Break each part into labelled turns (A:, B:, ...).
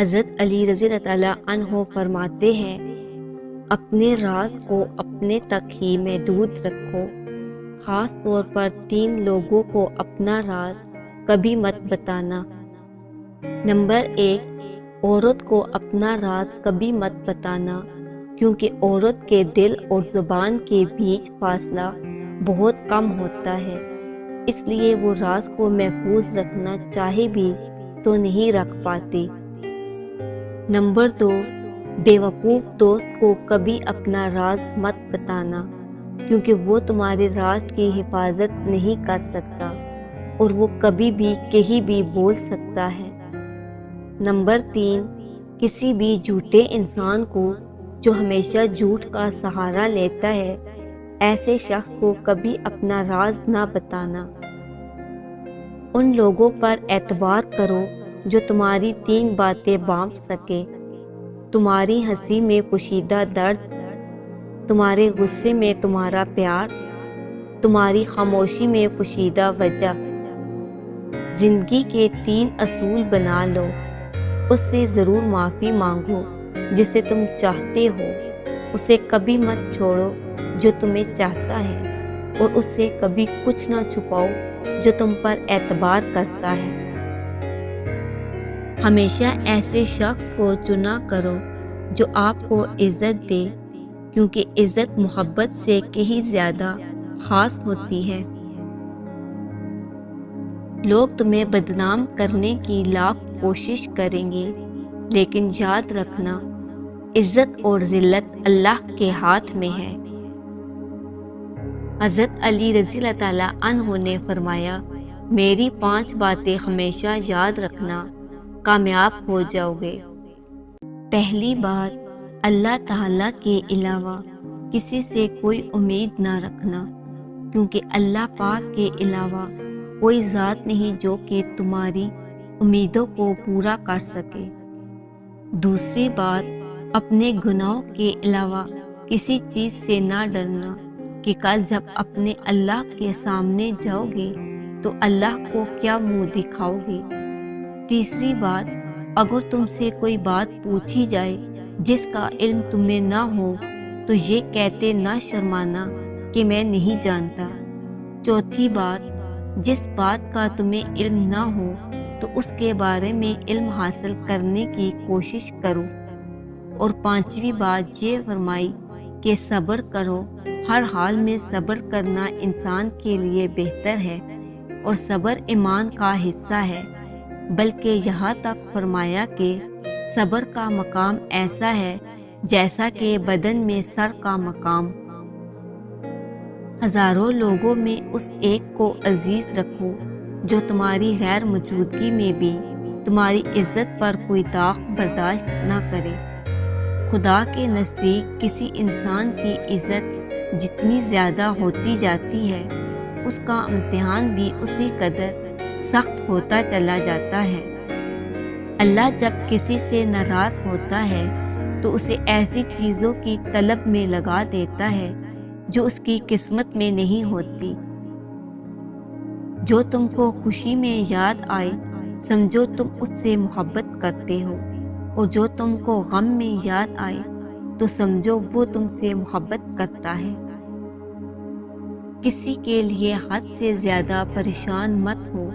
A: حضرت علی رضی اللہ تعالیٰ عنہ فرماتے ہیں، اپنے راز کو اپنے تک ہی محدود رکھو، خاص طور پر 3 لوگوں کو اپنا راز کبھی مت بتانا۔ نمبر 1، عورت کو اپنا راز کبھی مت بتانا، کیونکہ عورت کے دل اور زبان کے بیچ فاصلہ بہت کم ہوتا ہے، اس لیے وہ راز کو محفوظ رکھنا چاہے بھی تو نہیں رکھ پاتی۔ نمبر 2، بیوقوف دوست کو کبھی اپنا راز مت بتانا، کیونکہ وہ تمہارے راز کی حفاظت نہیں کر سکتا اور وہ کبھی بھی کہیں بھی بول سکتا ہے۔ نمبر 3، کسی بھی جھوٹے انسان کو جو ہمیشہ جھوٹ کا سہارا لیتا ہے، ایسے شخص کو کبھی اپنا راز نہ بتانا۔ ان لوگوں پر اعتبار کرو جو تمہاری 3 باتیں بانٹ سکے، تمہاری ہنسی میں پوشیدہ درد، تمہارے غصے میں تمہارا پیار، تمہاری خاموشی میں پوشیدہ وجہ۔ زندگی کے 3 اصول بنا لو، اس سے ضرور معافی مانگو جسے تم چاہتے ہو، اسے کبھی مت چھوڑو جو تمہیں چاہتا ہے، اور اس سے کبھی کچھ نہ چھپاؤ جو تم پر اعتبار کرتا ہے۔ ہمیشہ ایسے شخص کو چنا کرو جو آپ کو عزت دے، کیونکہ عزت محبت سے کہیں زیادہ خاص ہوتی ہے۔ لوگ تمہیں بدنام کرنے کی لاکھ کوشش کریں گے، لیکن یاد رکھنا، عزت اور ذلت اللہ کے ہاتھ میں ہے۔ حضرت علی رضی اللہ تعالیٰ عنہ نے فرمایا، میری 5 باتیں ہمیشہ یاد رکھنا، کامیاب ہو جاؤ گے۔ پہلی بات، اللہ تعالیٰ کے علاوہ کسی سے کوئی امید نہ رکھنا، کیونکہ اللہ پاک کے علاوہ کوئی ذات نہیں جو کہ تمہاری امیدوں کو پورا کر سکے۔ دوسری بات، اپنے گناہوں کے علاوہ کسی چیز سے نہ ڈرنا کہ کل جب اپنے اللہ کے سامنے جاؤ گے تو اللہ کو کیا منہ دکھاؤ گے۔ تیسری بات، اگر تم سے کوئی بات پوچھی جائے جس کا علم تمہیں نہ ہو تو یہ کہتے نہ شرمانا کہ میں نہیں جانتا۔ چوتھی بات، جس بات کا تمہیں علم نہ ہو تو اس کے بارے میں علم حاصل کرنے کی کوشش کرو۔ اور 5ویں بات یہ فرمائی کہ صبر کرو، ہر حال میں صبر کرنا انسان کے لیے بہتر ہے، اور صبر ایمان کا حصہ ہے، بلکہ یہاں تک فرمایا کہ صبر کا مقام ایسا ہے جیسا کہ بدن میں سر کا مقام۔ ہزاروں لوگوں میں اس ایک کو عزیز رکھو جو تمہاری غیر موجودگی میں بھی تمہاری عزت پر کوئی داغ برداشت نہ کرے۔ خدا کے نزدیک کسی انسان کی عزت جتنی زیادہ ہوتی جاتی ہے، اس کا امتحان بھی اسی قدر سخت ہوتا چلا جاتا ہے۔ اللہ جب کسی سے ناراض ہوتا ہے تو اسے ایسی چیزوں کی طلب میں لگا دیتا ہے جو اس کی قسمت میں نہیں ہوتی۔ جو تم کو خوشی میں یاد آئے سمجھو تم اس سے محبت کرتے ہو، اور جو تم کو غم میں یاد آئے تو سمجھو وہ تم سے محبت کرتا ہے۔ کسی کے لیے حد سے زیادہ پریشان مت ہو،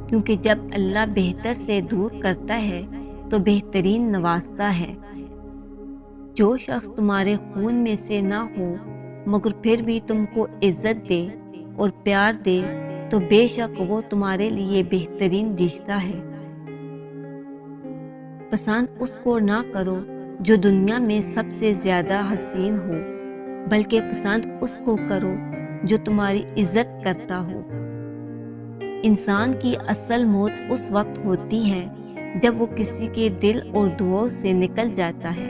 A: کیونکہ جب اللہ بہتر سے دور کرتا ہے تو بہترین نوازتا ہے۔ جو شخص تمہارے خون میں سے نہ ہو مگر پھر بھی تم کو عزت دے اور پیار دے تو بے شک وہ تمہارے لیے بہترین رشتہ ہے۔ پسند اس کو نہ کرو جو دنیا میں سب سے زیادہ حسین ہو، بلکہ پسند اس کو کرو جو تمہاری عزت کرتا ہو۔ انسان کی اصل موت اس وقت ہوتی ہے جب وہ کسی کے دل اور دعاؤں سے نکل جاتا ہے۔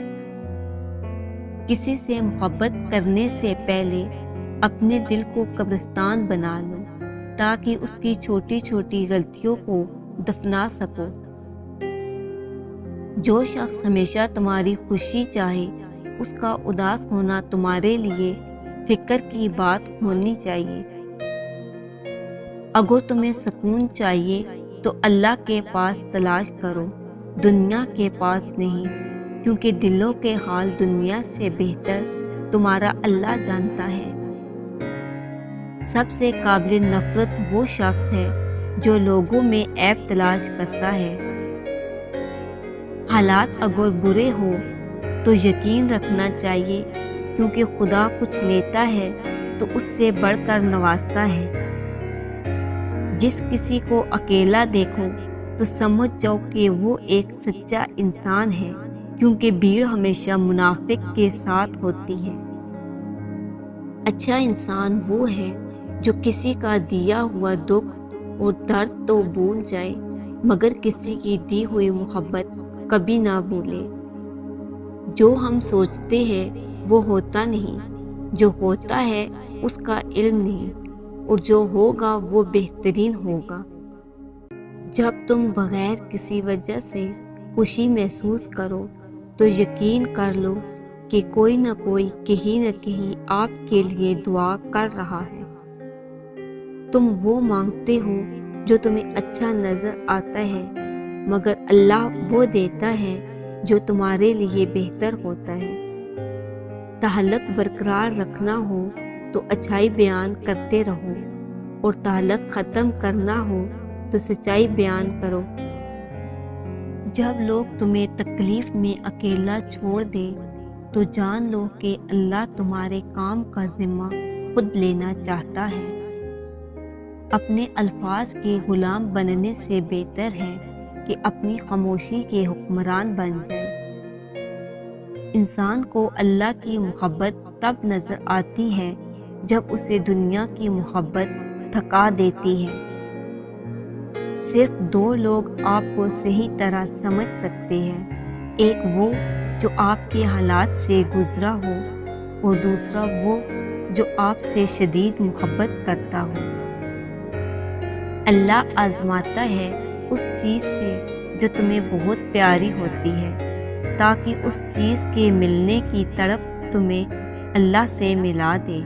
A: کسی سے محبت کرنے سے پہلے اپنے دل کو قبرستان بنا لو تاکہ اس کی چھوٹی چھوٹی غلطیوں کو دفنا سکو۔ جو شخص ہمیشہ تمہاری خوشی چاہے اس کا اداس ہونا تمہارے لیے فکر کی بات ہونی چاہیے۔ اگر تمہیں سکون چاہیے تو اللہ کے پاس تلاش کرو، دنیا کے پاس نہیں، کیونکہ دلوں کے حال دنیا سے بہتر تمہارا اللہ جانتا ہے۔ سب سے قابل نفرت وہ شخص ہے جو لوگوں میں عیب تلاش کرتا ہے۔ حالات اگر برے ہو تو یقین رکھنا چاہیے، کیونکہ خدا کچھ لیتا ہے تو اس سے بڑھ کر نوازتا ہے۔ جس کسی کو اکیلا دیکھو تو سمجھ جاؤ کہ وہ ایک سچا انسان ہے، کیونکہ بھیڑ ہمیشہ منافق کے ساتھ ہوتی ہے۔ اچھا انسان وہ ہے جو کسی کا دیا ہوا دکھ اور درد تو بھول جائے، مگر کسی کی دی ہوئی محبت کبھی نہ بھولے۔ جو ہم سوچتے ہیں وہ ہوتا نہیں، جو ہوتا ہے اس کا علم نہیں، اور جو ہوگا وہ بہترین ہوگا۔ جب تم بغیر کسی وجہ سے خوشی محسوس کرو تو یقین کر لو کہ کوئی نہ کوئی کہیں نہ کہیں آپ کے لیے دعا کر رہا ہے۔ تم وہ مانگتے ہو جو تمہیں اچھا نظر آتا ہے، مگر اللہ وہ دیتا ہے جو تمہارے لیے بہتر ہوتا ہے۔ تعلق برقرار رکھنا ہو تو اچھائی بیان کرتے رہو، اور تعلق ختم کرنا ہو تو سچائی بیان کرو۔ جب لوگ تمہیں تکلیف میں اکیلا چھوڑ دے تو جان لو کہ اللہ تمہارے کام کا ذمہ خود لینا چاہتا ہے۔ اپنے الفاظ کے غلام بننے سے بہتر ہے کہ اپنی خاموشی کے حکمران بن جائے۔ انسان کو اللہ کی محبت تب نظر آتی ہے جب اسے دنیا کی محبت تھکا دیتی ہے۔ صرف دو لوگ آپ کو صحیح طرح سمجھ سکتے ہیں، ایک وہ جو آپ کے حالات سے گزرا ہو، اور دوسرا وہ جو آپ سے شدید محبت کرتا ہو۔ اللہ آزماتا ہے اس چیز سے جو تمہیں بہت پیاری ہوتی ہے، تاکہ اس چیز کے ملنے کی تڑپ تمہیں اللہ سے ملا دے۔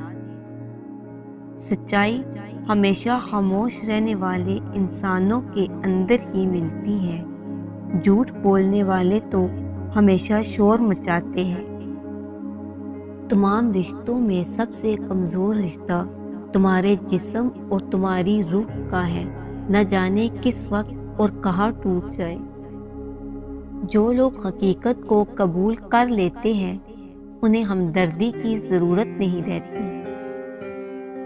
A: سچائی ہمیشہ خاموش رہنے والے انسانوں کے اندر ہی ملتی ہے۔ جھوٹ بولنے والے تو ہمیشہ شور مچاتے ہیں۔ تمام رشتوں میں سب سے کمزور رشتہ تمہارے جسم اور تمہاری روح کا ہے، نہ جانے کس وقت اور کہاں ٹوٹ جائے۔ جو لوگ حقیقت کو قبول کر لیتے ہیں انہیں ہمدردی کی ضرورت نہیں رہتی۔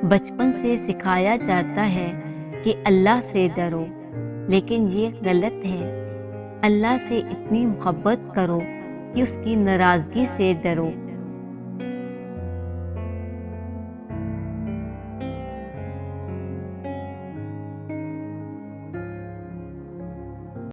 A: بچپن سے سکھایا جاتا ہے کہ اللہ سے ڈرو، لیکن یہ غلط ہے۔ اللہ سے اتنی محبت کرو کہ اس کی ناراضگی سے ڈرو۔